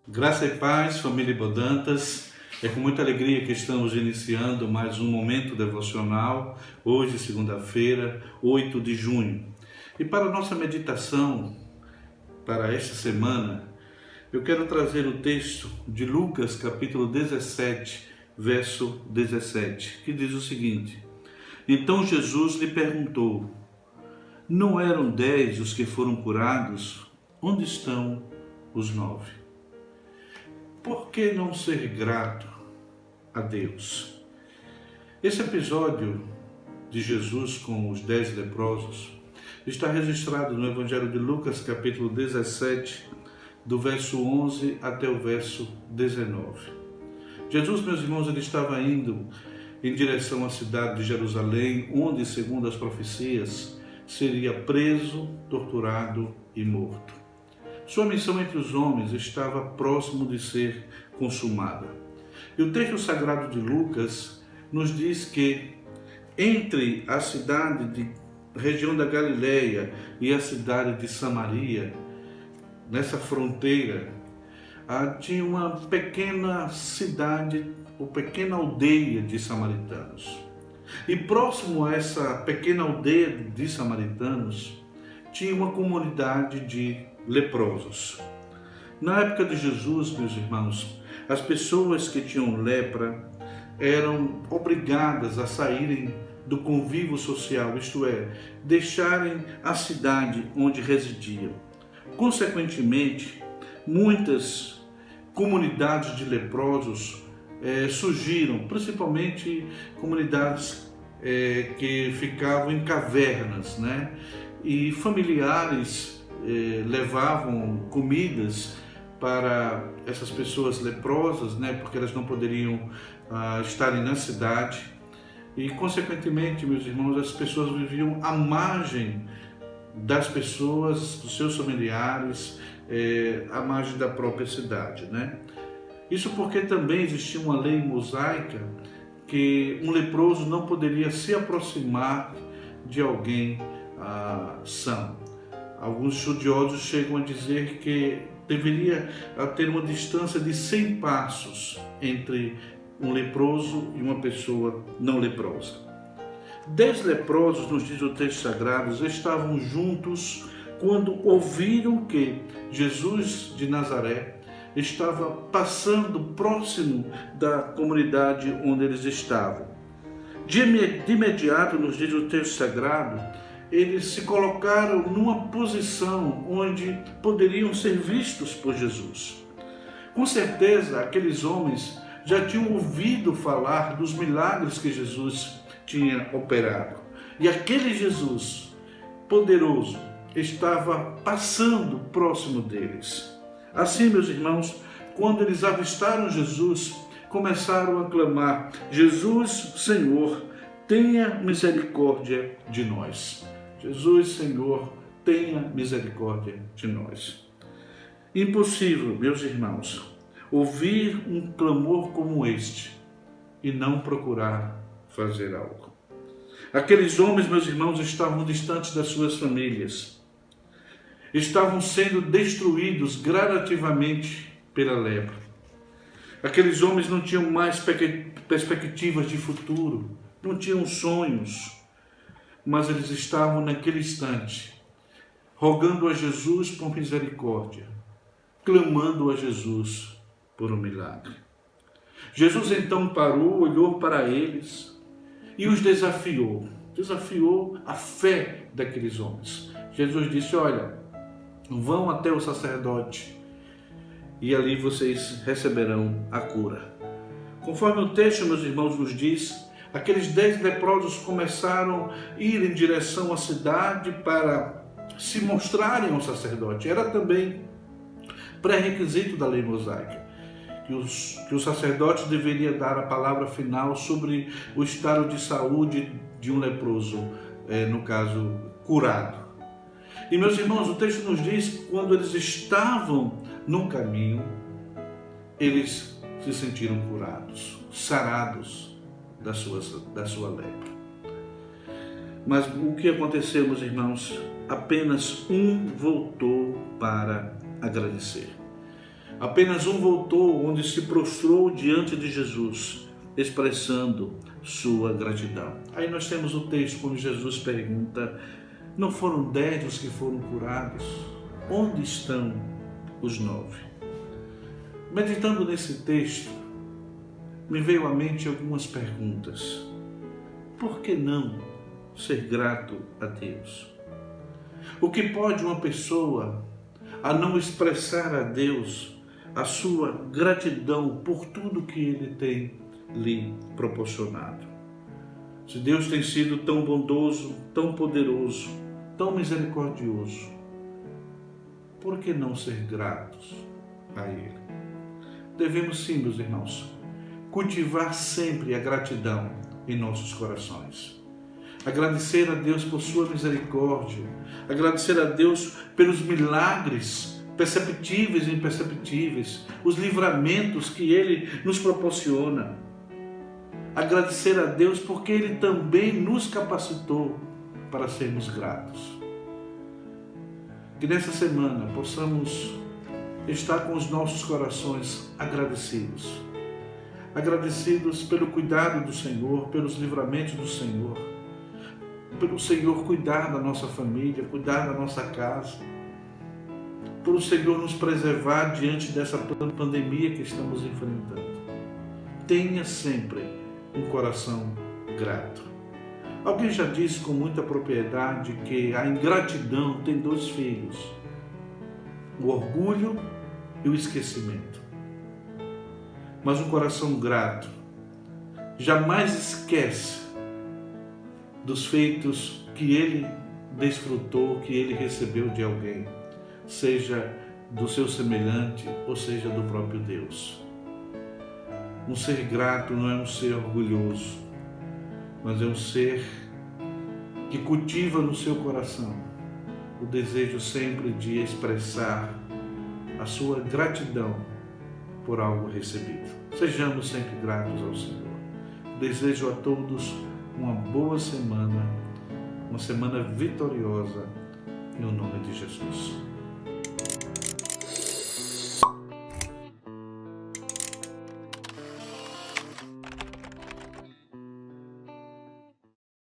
Graça e paz, família Bodantas. É com muita alegria que estamos iniciando mais um momento devocional, hoje, segunda-feira, 8 de junho. E para a nossa meditação, para esta semana, eu quero trazer o texto de Lucas, capítulo 17, verso 17, que diz o seguinte: Então Jesus lhe perguntou: Não eram 10 os que foram curados? Onde estão os 9? Por que não ser grato a Deus? Esse episódio de Jesus com os 10 leprosos está registrado no Evangelho de Lucas, capítulo 17, do verso 11 até o verso 19. Jesus, meus irmãos, ele estava indo em direção à cidade de Jerusalém, onde, segundo as profecias, seria preso, torturado e morto. Sua missão entre os homens estava próximo de ser consumada. E o texto sagrado de Lucas nos diz que entre a cidade de região da Galileia e a cidade de Samaria, nessa fronteira, tinha uma pequena cidade, ou pequena aldeia de samaritanos. E próximo a essa pequena aldeia de samaritanos, tinha uma comunidade de leprosos. Na época de Jesus, meus irmãos, as pessoas que tinham lepra eram obrigadas a saírem do convívio social, isto é, deixarem a cidade onde residiam. Consequentemente, muitas comunidades de leprosos surgiram, principalmente comunidades que ficavam em cavernas, né? E familiares levavam comidas para essas pessoas leprosas, né? Porque elas não poderiam estarem na cidade. E, consequentemente, meus irmãos, as pessoas viviam à margem das pessoas, dos seus familiares, à margem da própria cidade, né? Isso porque também existia uma lei mosaica que um leproso não poderia se aproximar de alguém são. Alguns estudiosos chegam a dizer que deveria ter uma distância de 100 passos entre um leproso e uma pessoa não leprosa. 10 leprosos, nos diz o texto sagrado, estavam juntos quando ouviram que Jesus de Nazaré estava passando próximo da comunidade onde eles estavam. De imediato, nos diz o texto sagrado, eles se colocaram numa posição onde poderiam ser vistos por Jesus. Com certeza, aqueles homens já tinham ouvido falar dos milagres que Jesus tinha operado. E aquele Jesus poderoso estava passando próximo deles. Assim, meus irmãos, quando eles avistaram Jesus, começaram a clamar: Jesus, Senhor, tenha misericórdia de nós. Jesus, Senhor, tenha misericórdia de nós. Impossível, meus irmãos, ouvir um clamor como este e não procurar fazer algo. Aqueles homens, meus irmãos, estavam distantes das suas famílias. Estavam sendo destruídos gradativamente pela lepra. Aqueles homens não tinham mais perspectivas de futuro, não tinham sonhos, mas eles estavam naquele instante, rogando a Jesus por misericórdia, clamando a Jesus por um milagre. Jesus então parou, olhou para eles e os desafiou a fé daqueles homens. Jesus disse: olha, vão até o sacerdote e ali vocês receberão a cura. Conforme o texto, meus irmãos, nos diz, aqueles 10 leprosos começaram a ir em direção à cidade para se mostrarem ao sacerdote. Era também pré-requisito da lei mosaica que o sacerdote deveria dar a palavra final sobre o estado de saúde de um leproso, no caso, curado. E, meus irmãos, o texto nos diz que quando eles estavam no caminho, eles se sentiram curados, sarados da sua lepra. Mas o que aconteceu, meus irmãos? Apenas um voltou para agradecer. Apenas um voltou, onde se prostrou diante de Jesus, expressando sua gratidão. Aí nós temos o texto quando Jesus pergunta: não foram 10 os que foram curados? Onde estão os 9? Meditando nesse texto, me veio à mente algumas perguntas. Por que não ser grato a Deus? O que pode uma pessoa a não expressar a Deus a sua gratidão por tudo que Ele tem lhe proporcionado? Se Deus tem sido tão bondoso, tão poderoso, tão misericordioso, por que não ser gratos a Ele? Devemos sim, meus irmãos, cultivar sempre a gratidão em nossos corações. Agradecer a Deus por sua misericórdia, agradecer a Deus pelos milagres perceptíveis e imperceptíveis, os livramentos que Ele nos proporciona. Agradecer a Deus porque Ele também nos capacitou para sermos gratos. Que nessa semana possamos estar com os nossos corações agradecidos. Agradecidos pelo cuidado do Senhor, pelos livramentos do Senhor, pelo Senhor cuidar da nossa família, cuidar da nossa casa, por o Senhor nos preservar diante dessa pandemia que estamos enfrentando. Tenha sempre um coração grato. Alguém já disse com muita propriedade que a ingratidão tem 2 filhos: o orgulho e o esquecimento. Mas um coração grato jamais esquece dos feitos que ele desfrutou, que ele recebeu de alguém, seja do seu semelhante ou seja do próprio Deus. Um ser grato não é um ser orgulhoso, mas é um ser que cultiva no seu coração o desejo sempre de expressar a sua gratidão por algo recebido. Sejamos sempre gratos ao Senhor. Desejo a todos uma boa semana, uma semana vitoriosa, no nome de Jesus.